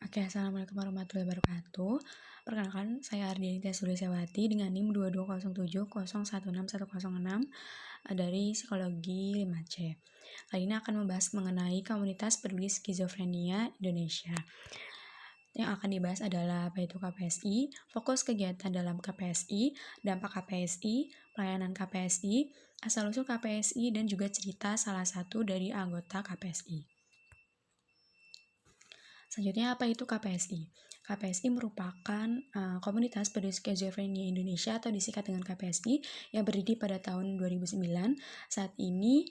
Oke, assalamualaikum warahmatullahi wabarakatuh. Perkenalkan, saya Ardianita Sulistiawati dengan NIM 2207016106 dari Psikologi 5C. Kali ini akan membahas mengenai komunitas peduli skizofrenia Indonesia. Yang akan dibahas adalah apa itu KPSI, fokus kegiatan dalam KPSI, dampak KPSI, pelayanan KPSI, asal-usul KPSI, dan juga cerita salah satu dari anggota KPSI. Selanjutnya, apa itu KPSI? KPSI merupakan komunitas peduli skizofrenia Indonesia atau disingkat dengan KPSI yang berdiri pada tahun 2009. Saat ini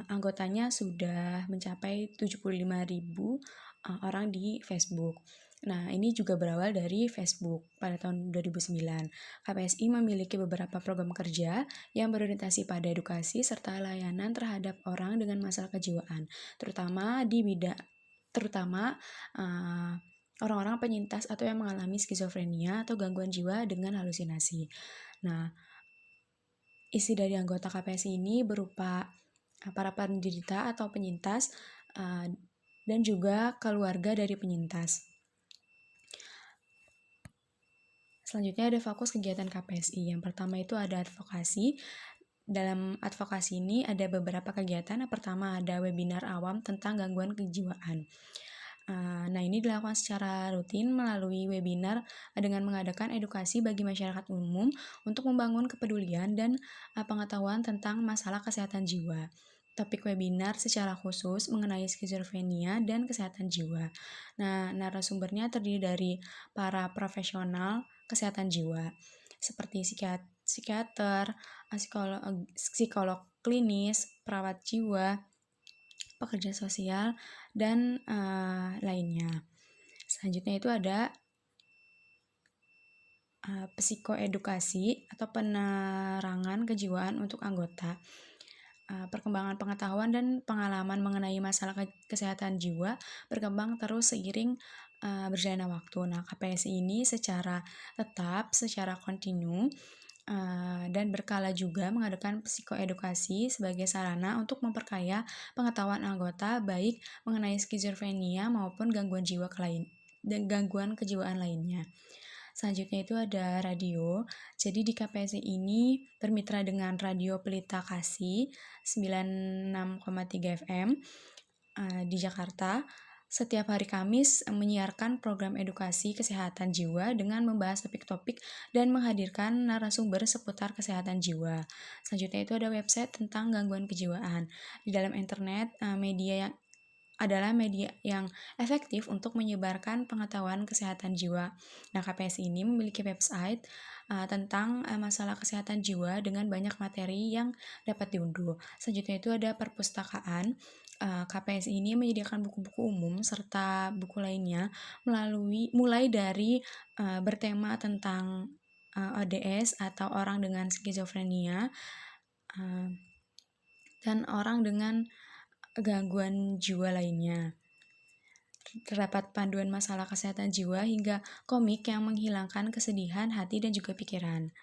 anggotanya sudah mencapai 75.000 orang di Facebook. Nah, ini juga berawal dari Facebook pada tahun 2009. KPSI memiliki beberapa program kerja yang berorientasi pada edukasi serta layanan terhadap orang dengan masalah kejiwaan, terutama orang-orang penyintas atau yang mengalami skizofrenia atau gangguan jiwa dengan halusinasi. Nah, isi dari anggota KPSI ini berupa para penderita atau penyintas dan juga keluarga dari penyintas. Selanjutnya ada fokus kegiatan KPSI. Yang pertama itu ada advokasi. Dalam advokasi ini ada beberapa kegiatan. Yang pertama ada webinar awam tentang gangguan kejiwaan. Nah, ini dilakukan secara rutin melalui webinar dengan mengadakan edukasi bagi masyarakat umum untuk membangun kepedulian dan pengetahuan tentang masalah kesehatan jiwa. Topik webinar secara khusus mengenai skizofrenia dan kesehatan jiwa. Nah, narasumbernya terdiri dari para profesional kesehatan jiwa seperti psikiater, psikolog klinis, perawat jiwa, pekerja sosial, dan lainnya. Selanjutnya itu ada psikoedukasi atau penerangan kejiwaan untuk anggota. Perkembangan pengetahuan dan pengalaman mengenai masalah kesehatan jiwa berkembang terus seiring berjalannya waktu. Nah, KPSI ini secara kontinu dan berkala juga mengadakan psikoedukasi sebagai sarana untuk memperkaya pengetahuan anggota baik mengenai skizofrenia maupun gangguan kejiwaan lainnya. Selanjutnya itu ada radio. Jadi di KPSI ini bermitra dengan Radio Pelita Kasih 96,3 FM di Jakarta. Setiap hari Kamis menyiarkan program edukasi kesehatan jiwa dengan membahas topik-topik dan menghadirkan narasumber seputar kesehatan jiwa. Selanjutnya itu ada website tentang gangguan kejiwaan. Di dalam internet, media yang efektif untuk menyebarkan pengetahuan kesehatan jiwa. Nah, KPSI ini memiliki website tentang masalah kesehatan jiwa dengan banyak materi yang dapat diunduh. Selanjutnya itu ada perpustakaan. KPSI ini menyediakan buku-buku umum serta buku lainnya mulai dari bertema tentang ODS atau orang dengan skizofrenia dan orang dengan gangguan jiwa lainnya. Terdapat panduan masalah kesehatan jiwa hingga komik yang menghilangkan kesedihan hati dan juga pikiran.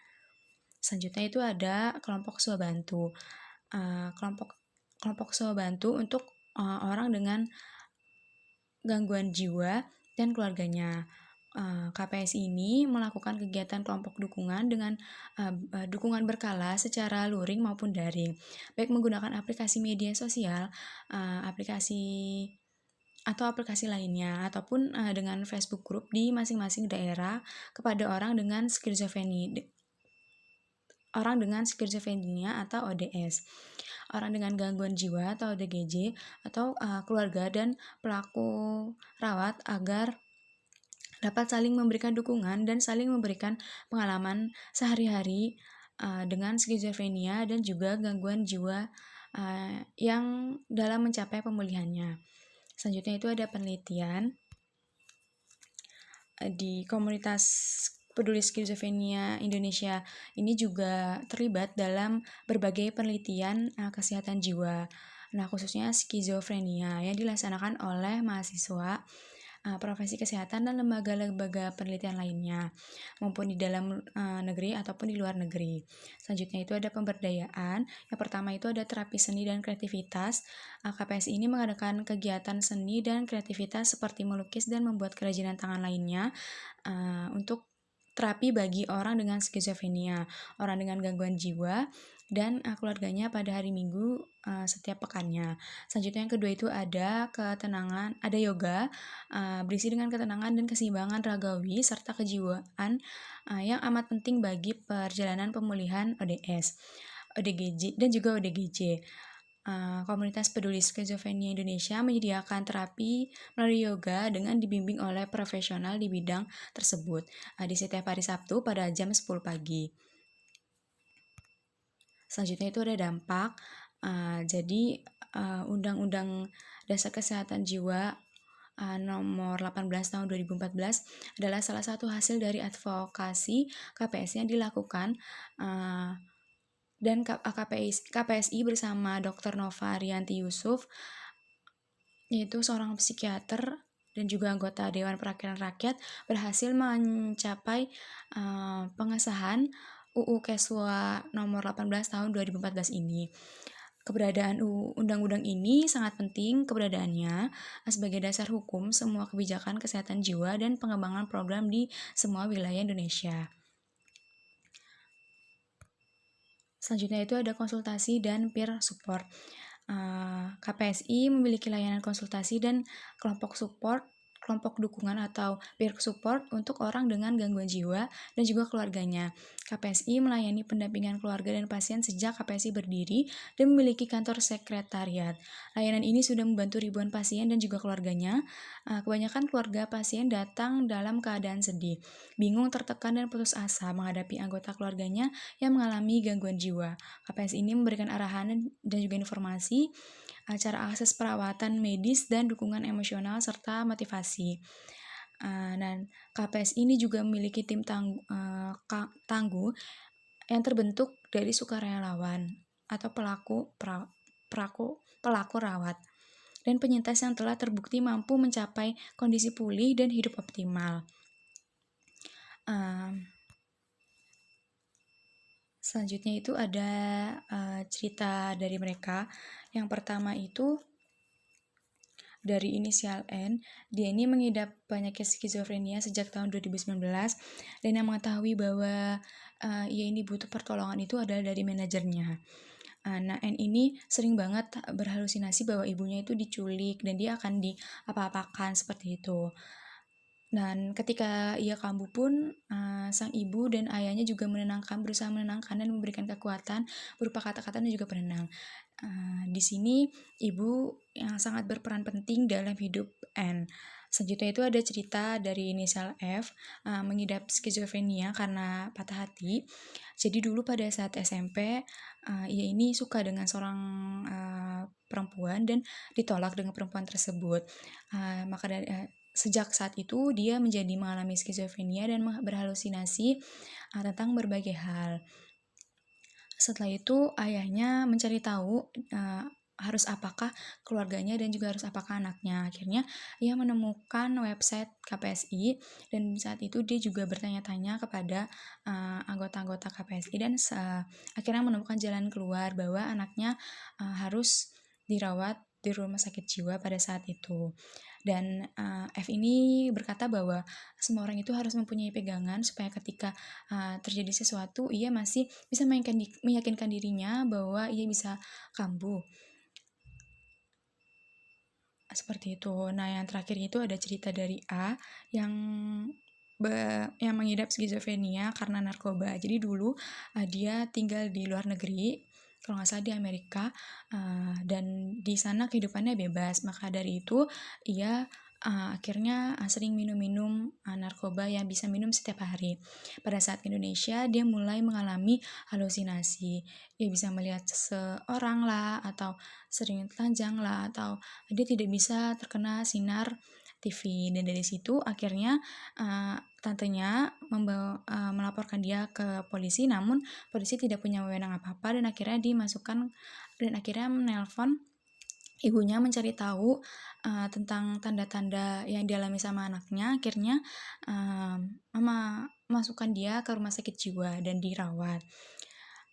Selanjutnya itu ada kelompok swabantu. Kelompok swabantu untuk orang dengan gangguan jiwa dan keluarganya. KPSI ini melakukan kegiatan kelompok dukungan dengan dukungan berkala secara luring maupun daring, baik menggunakan aplikasi media sosial, aplikasi lainnya, ataupun dengan Facebook group di masing-masing daerah kepada orang dengan skizofrenia atau ODS, orang dengan gangguan jiwa atau ODGJ, atau keluarga dan pelaku rawat agar dapat saling memberikan dukungan dan saling memberikan pengalaman sehari-hari dengan skizofrenia dan juga gangguan jiwa yang dalam mencapai pemulihannya. Selanjutnya itu ada penelitian di komunitas peduli skizofrenia Indonesia ini juga terlibat dalam berbagai penelitian kesehatan jiwa. Nah, khususnya skizofrenia yang dilaksanakan oleh mahasiswa profesi kesehatan dan lembaga-lembaga penelitian lainnya, maupun di dalam negeri ataupun di luar negeri. Selanjutnya itu ada pemberdayaan. Yang pertama itu ada terapi seni dan kreativitas. KPSI ini mengadakan kegiatan seni dan kreativitas seperti melukis dan membuat kerajinan tangan lainnya untuk terapi bagi orang dengan skizofrenia, orang dengan gangguan jiwa, dan keluarganya pada hari Minggu setiap pekannya. Selanjutnya yang kedua itu ada ketenangan, ada yoga berisi dengan ketenangan dan keseimbangan ragawi serta kejiwaan yang amat penting bagi perjalanan pemulihan ODS, ODGJ dan juga ODGJ. Komunitas peduli skizofrenia Indonesia menyediakan terapi melalui yoga dengan dibimbing oleh profesional di bidang tersebut di setiap hari Sabtu pada jam 10 pagi. Selanjutnya itu ada dampak. Jadi Undang-Undang Dasar Kesehatan Jiwa nomor 18 tahun 2014 adalah salah satu hasil dari advokasi KPSI yang dilakukan dan KPSI bersama Dr. Nova Rianti Yusuf, yaitu seorang psikiater dan juga anggota Dewan Perwakilan Rakyat, berhasil mencapai pengesahan UU Keswa nomor 18 tahun 2014 ini. Keberadaan undang-undang ini sangat penting keberadaannya sebagai dasar hukum semua kebijakan kesehatan jiwa dan pengembangan program di semua wilayah Indonesia. Selanjutnya itu ada konsultasi dan peer support. KPSI memiliki layanan konsultasi dan kelompok dukungan atau peer support untuk orang dengan gangguan jiwa dan juga keluarganya. KPSI melayani pendampingan keluarga dan pasien sejak KPSI berdiri dan memiliki kantor sekretariat. Layanan ini sudah membantu ribuan pasien dan juga keluarganya. Kebanyakan keluarga pasien datang dalam keadaan sedih, bingung, tertekan, dan putus asa menghadapi anggota keluarganya yang mengalami gangguan jiwa. KPSI ini memberikan arahan dan juga informasi, cara akses perawatan medis dan dukungan emosional serta motivasi. Dan KPSI ini juga memiliki tim tangguh yang terbentuk dari sukarelawan atau pelaku rawat dan penyintas yang telah terbukti mampu mencapai kondisi pulih dan hidup optimal. Selanjutnya itu ada cerita dari mereka. Yang pertama itu dari inisial N. Dia ini mengidap penyakit skizofrenia sejak tahun 2019 dan yang mengetahui bahwa ia ini butuh pertolongan itu adalah dari manajernya. Nah, N ini sering banget berhalusinasi bahwa ibunya itu diculik dan dia akan diapa-apakan seperti itu. Dan ketika ia kambuh pun sang ibu dan ayahnya juga berusaha menenangkan dan memberikan kekuatan berupa kata-kata dan juga penenang. Di sini ibu yang sangat berperan penting dalam hidup N. Selanjutnya itu ada cerita dari inisial F, mengidap skizofrenia karena patah hati. Jadi dulu pada saat SMP, ia ini suka dengan seorang perempuan dan ditolak dengan perempuan tersebut. Maka sejak saat itu dia menjadi mengalami skizofrenia dan berhalusinasi tentang berbagai hal. Setelah itu ayahnya mencari tahu harus apakah keluarganya dan juga harus apakah anaknya. Akhirnya ia menemukan website KPSI dan saat itu dia juga bertanya-tanya kepada anggota-anggota KPSI dan akhirnya menemukan jalan keluar bahwa anaknya harus dirawat di rumah sakit jiwa pada saat itu. Dan F ini berkata bahwa semua orang itu harus mempunyai pegangan supaya ketika terjadi sesuatu ia masih bisa meyakinkan dirinya bahwa ia bisa kambuh. Seperti itu. Nah, yang terakhir itu ada cerita dari A yang mengidap skizofrenia karena narkoba. Jadi dulu dia tinggal di luar negeri, kalau nggak salah di Amerika, dan di sana kehidupannya bebas. Maka dari itu ia akhirnya sering minum narkoba yang bisa minum setiap hari. Pada saat ke Indonesia dia mulai mengalami halusinasi. Dia bisa melihat seseorang lah, atau sering telanjang lah, atau dia tidak bisa terkena sinar TV. Dan dari situ akhirnya tantenya melaporkan dia ke polisi, namun polisi tidak punya wewenang apa-apa dan akhirnya menelpon ibunya mencari tahu tentang tanda-tanda yang dialami sama anaknya. Akhirnya mama masukkan dia ke rumah sakit jiwa dan dirawat.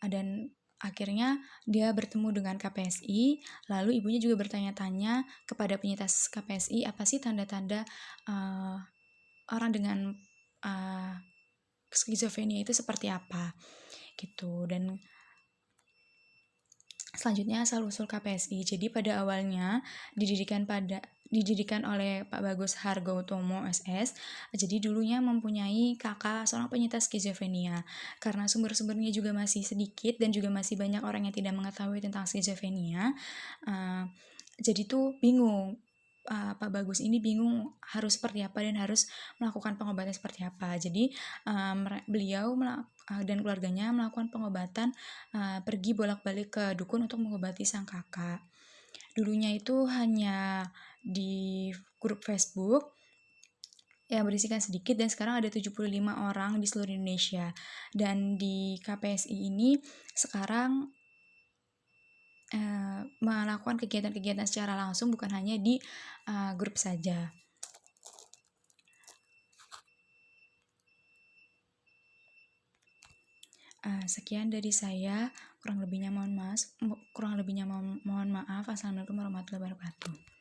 Dan akhirnya dia bertemu dengan KPSI, lalu ibunya juga bertanya-tanya kepada penyintas KPSI, apa sih tanda-tanda orang dengan skizofrenia itu seperti apa gitu. Dan selanjutnya asal-usul KPSI. Jadi pada awalnya didirikan oleh Pak Bagus Hargautomo SS. Jadi dulunya mempunyai kakak seorang penyintas skizofrenia. Karena sumber-sumbernya juga masih sedikit dan juga masih banyak orang yang tidak mengetahui tentang skizofrenia, jadi tuh bingung. Pak Bagus ini bingung harus seperti apa dan harus melakukan pengobatan seperti apa. Jadi beliau dan keluarganya melakukan pengobatan, pergi bolak-balik ke dukun untuk mengobati sang kakak. Dulunya itu hanya di grup Facebook yang berisikan sedikit, dan sekarang ada 75 orang di seluruh Indonesia. Dan di KPSI ini sekarang melakukan kegiatan-kegiatan secara langsung, bukan hanya di grup saja. Sekian dari saya, kurang lebihnya mohon maaf. Assalamualaikum warahmatullahi wabarakatuh.